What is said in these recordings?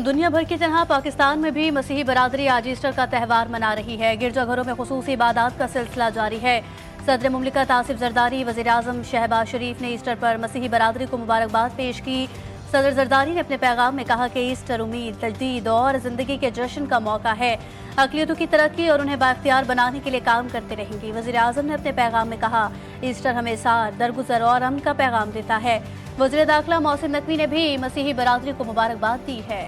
दुनिया भर की तरह पाकिस्तान में भी मसीही बरादरी आज ईस्टर का त्यौहार मना रही है। गिरजाघरों में खुसूसी इबादत का सिलसिला जारी है। सदर मुमलिकत आसिफ जरदारी, वज़ीर आज़म शहबाज शरीफ ने ईस्टर पर मसीही बरादरी को मुबारकबाद पेश की। सदर जरदारी ने अपने पैगाम में कहा कि ईस्टर उम्मीद, तजदीद और ज़िंदगी के जश्न का मौका है। अक़लियतों की तरक्की और उन्हें बाख्तियार बनाने के लिए काम करते रहेंगी। वज़ीर आज़म ने अपने पैगाम में कहा, ईस्टर हमें साथ, दरगुजर और अमन का पैगाम देता है। वज़ीर दाखिला मोहसिन नकवी ने भी मसीही बरादरी को मुबारकबाद दी है।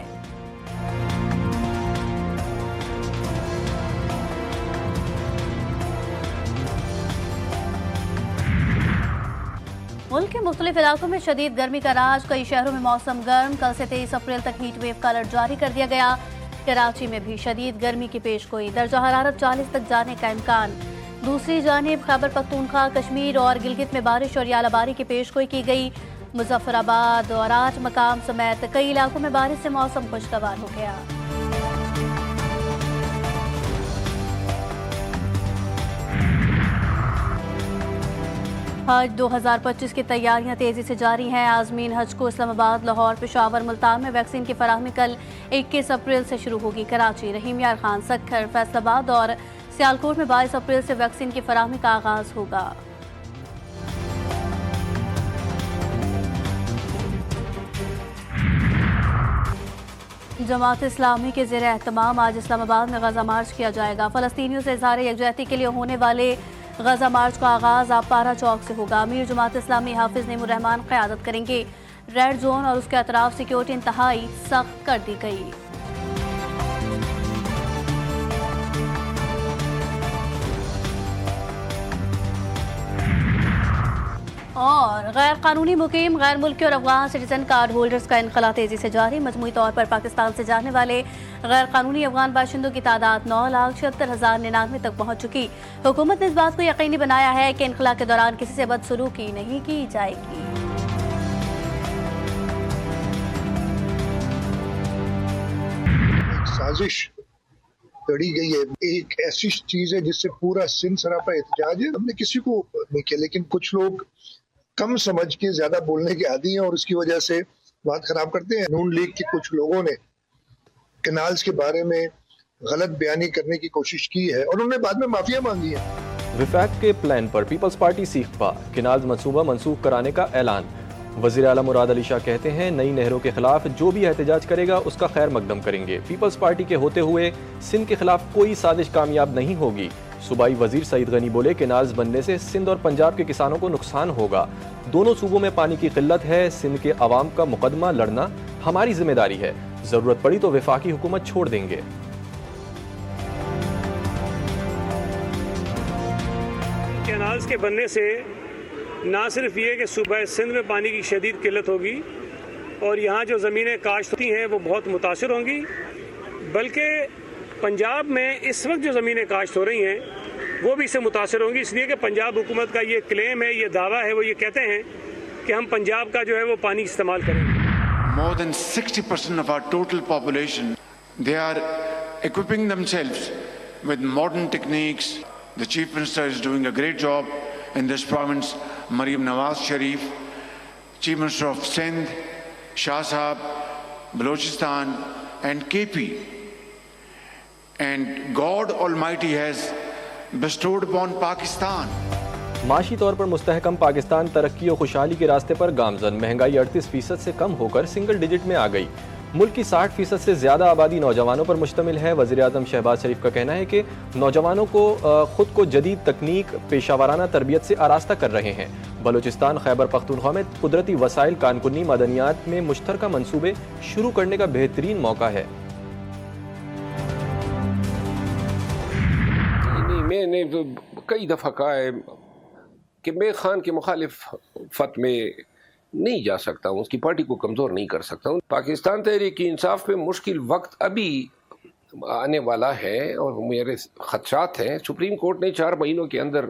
मुल्क के मुख्तलिफ इलाकों में शदीद गर्मी का राज। कई शहरों में मौसम गर्म। कल से 23 अप्रैल तक हीट वेव का अलर्ट जारी कर दिया गया। कराची में भी शदीद गर्मी की पेशगोई, दर्जा हरारत 40 तक जाने का इम्कान। दूसरी जानिब खैबर पख्तूनख्वा, कश्मीर और गिलगित में बारिश और यालाबारी की पेशगोई की गई। मुजफ्फराबाद और 8 मकाम समेत कई इलाकों में बारिश से मौसम खुशगवार हो गया। हज 2025 की तैयारियां तेजी से जारी हैं। आज़मीन हज को इस्लामाबाद, लाहौर, पेशावर, मुल्तान में वैक्सीन की फराहमी कल 21 अप्रैल से शुरू होगी। कराची, रहीम यार खान, सक्खर, फैसलाबाद और सियालकोट में 22 अप्रैल से वैक्सीन की फराहमी का आगाज होगा। जमात इस्लामी के ज़ेर एहतमाम आज इस्लामाबाद में गजा मार्च किया जाएगा। फ़लस्तीनियों से इज़हार यकजहती के लिए होने वाले गजा मार्च का आगाज आपारा चौक से होगा। अमीर जमात इस्लामी हाफिज नेमुर रहमान क़यादत करेंगे। रेड जोन और उसके अतराफ सिक्योरिटी इंतहाई सख्त कर दी गई। और गैर कानूनी मुकीम, गैर मुल्की और अफगान सिटीजन कार्ड होल्डर्स का इनखला तेजी से जारी। मजमूई तौर पर पाकिस्तान से जाने वाले गैर कानूनी अफगान बाशिंदों की तादाद 9,76,099 तक पहुंच चुकी। हुकूमत ने इस बात को यकीनी बनाया है कि इनखला के दौरान किसी से बदसलूकी नहीं की जाएगी। साजिश तड़ी गई है, एक ऐसी चीज है जिससे पूरा सिंध सरापा एहतजाज है। हमने किसी को नहीं किया, लेकिन कुछ लोग कम समझ के ज्यादा बोलने के आदी हैं और उसकी वजह से बात खराब करते हैं। नून लीग के कुछ लोगों ने कैनाल्स के बारे में गलत बयानी करने की कोशिश की है और उन्होंने बाद में माफिया मांगी है। विफाक के प्लान पर पीपल्स पार्टी सीख पा, कैनाल मंसूबा मनसूख कराने का ऐलान। वज़ीर आला मुराद अली शाह कहते हैं, नई नहरों के खिलाफ जो भी एहतजाज करेगा उसका खैर मकदम करेंगे। पीपल्स पार्टी के होते हुए सिंध के खिलाफ कोई साजिश कामयाब नहीं होगी। सूबाई वजीर सईद गनी बोले, कैनाल्स बनने से सिंध और पंजाब के किसानों को नुकसान होगा। दोनों सूबों में पानी की किल्लत है। सिंध के अवाम का मुकदमा लड़ना हमारी जिम्मेदारी है। जरूरत पड़ी तो वफाकी हुकूमत छोड़ देंगे। कैनाल्स के बनने से ना सिर्फ ये कि सूबा सिंध में पानी की शदीद किल्लत होगी और यहाँ जो ज़मीनें काश्त होती हैं वो बहुत मुतासर होंगी, बल्कि पंजाब में इस वक्त जो ज़मीनें काश्त हो रही हैं वो भी इससे मुतासर होंगी। इसलिए कि पंजाब हुकूमत का ये क्लेम है, ये दावा है, वो ये कहते हैं कि हम पंजाब का जो है वो पानी इस्तेमाल करेंगे। More than 60% of our total population, they are equipping themselves with modern techniques. The Chief Minister is doing a great job in this province. Maryam Nawaz Sharif, Chief Minister of Sindh, Shah Sahab, Balochistan and KP. And God Almighty has bestowed upon Pakistan. माशी तौर पर मुस्तहकम पाकिस्तान तरक्की और खुशहाली के रास्ते पर गामजन। महंगाई 38% से कम होकर सिंगल डिजिट में आ गई। मुल्क की 60% से ज़्यादा आबादी नौजवानों पर मुश्तमिल है। वज़ीर आज़म शहबाज शरीफ का कहना है कि नौजवानों को खुद को जदीद तकनीक, पेशावराना तरबियत से आरास्ता कर रहे हैं। बलूचिस्तान, खैबर पख्तूनख्वा में कुदरती वसाइल, कानकुनी मादनियात में मुश्तरका मंसूबे शुरू करने का बेहतरीन मौका है। मैंने कई दफ़ा कहा है कि मैं खान के मुखालिफत में नहीं जा सकता हूँ, उसकी पार्टी को कमज़ोर नहीं कर सकता हूँ। पाकिस्तान तहरीक इंसाफ पे मुश्किल वक्त अभी आने वाला है और मेरे खदशात हैं। सुप्रीम कोर्ट ने 4 महीनों के अंदर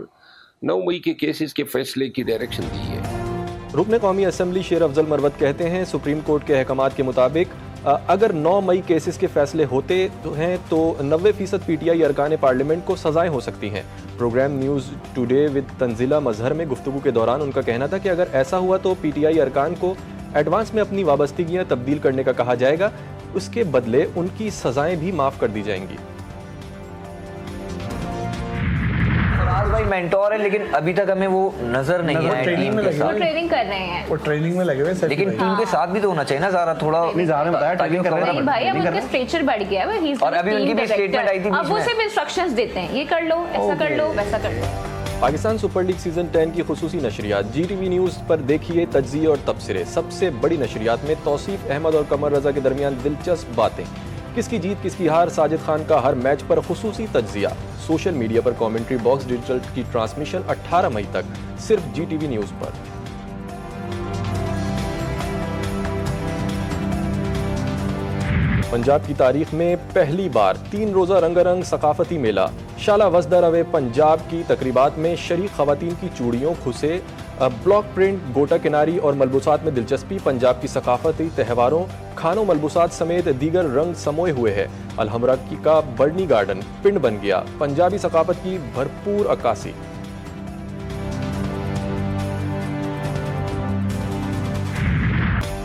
9 मई के केसेस के फैसले की डायरेक्शन दी है। रुकन कौमी असम्बली शेर अफजल मरवत कहते हैं, सुप्रीम कोर्ट के अहकामात के मुताबिक अगर 9 मई केसेस के फैसले होते हैं तो 90% PTI अरकान पार्लियामेंट को सजाएं हो सकती हैं। Programme news today with Tanzila Mazhar में गुफ्तगू के दौरान उनका कहना था कि अगर ऐसा हुआ तो PTI अरकान को एडवांस में अपनी वाबस्तगियाँ तब्दील करने का कहा जाएगा। उसके बदले उनकी सजाएं भी माफ कर दी जाएंगी। फराज भाई मेंटोर है, लेकिन अभी तक हमें वो नजर नहीं आया टीम के साथ। वो ट्रेनिंग कर रहे हैं, वो ट्रेनिंग में लगे हुए हैं, लेकिन टीम के साथ भी तो होना चाहिए ना ज़रा थोड़ा। ज़ारा ने बताया ट्रेनिंग कर रहे हैं नहीं भाई, अब उनका स्ट्रेचर बढ़ गया है। और अभी उनकी भी स्टेटमेंट आई थी बीच अब वो में। सिर्फ इंस्ट्रक्शंस देते हैं, ये कर लो, ऐसा कर लो, वैसा कर लो। पाकिस्तान सुपर लीग सीजन 10 की खुसूसी नशरियात GTV न्यूज़ पर देखिए तज्ज़िये और तबसरे। सबसे बड़ी नशरियात में तौसीफ अहमद और कमर रजा के दरमियान दिलचस्प बातें, किसकी जीत किसकी हार, साजिद खान का हर मैच पर खुसूसी तज्ज़िया, सोशल मीडिया पर कमेंट्री बॉक्स, डिजिटल की ट्रांसमिशन 18 मई तक सिर्फ GTV न्यूज़ पर। पंजाब की तारीख में पहली बार 3 रोज़ा रंगारंग सकाफती मेला शाला वसदा रवे पंजाब की तकरीबात में शरीक खवातीन की चूड़ियों, खुसे, ब्लॉक प्रिंट, गोटा किनारी और मलबूसात में दिलचस्पी। पंजाब की सकाफती त्योहारों, खानों, मलबूसात समेत दीगर रंग समोए हुए है। अलहमरा का बर्नी गार्डन पिंड बन गया। पंजाबी सकाफत की भरपूर अक्कासी।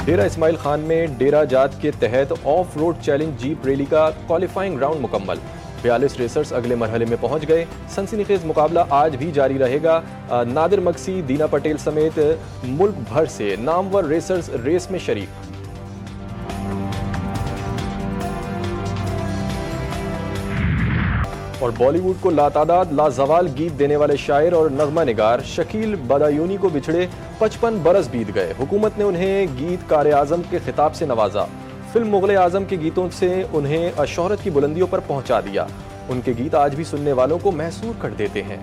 डेरा इस्माइल खान में डेरा जात के तहत of road challenge jeep rally का क्वालिफाइंग राउंड मुकम्मल। 42 रेसर्स अगले मरहले में पहुंच गए। सनसनीखेज मुकाबला आज भी जारी रहेगा। नादिर मक्सी, दीना पटेल समेत मुल्क भर से नामवर रेसर्स रेस में शरीक। और बॉलीवुड को लातादाद लाजवाल गीत देने वाले शायर और नगमा निगार शकील बदायूनी को बिछड़े 55 बरस बीत गए। हुकूमत ने उन्हें गीत कार आज़म के खिताब से नवाजा। फिल्म मुग़ल आज़म के गीतों से उन्हें शोहरत की बुलंदियों पर पहुंचा दिया। उनके गीत आज भी सुनने वालों को महसूर कर देते हैं।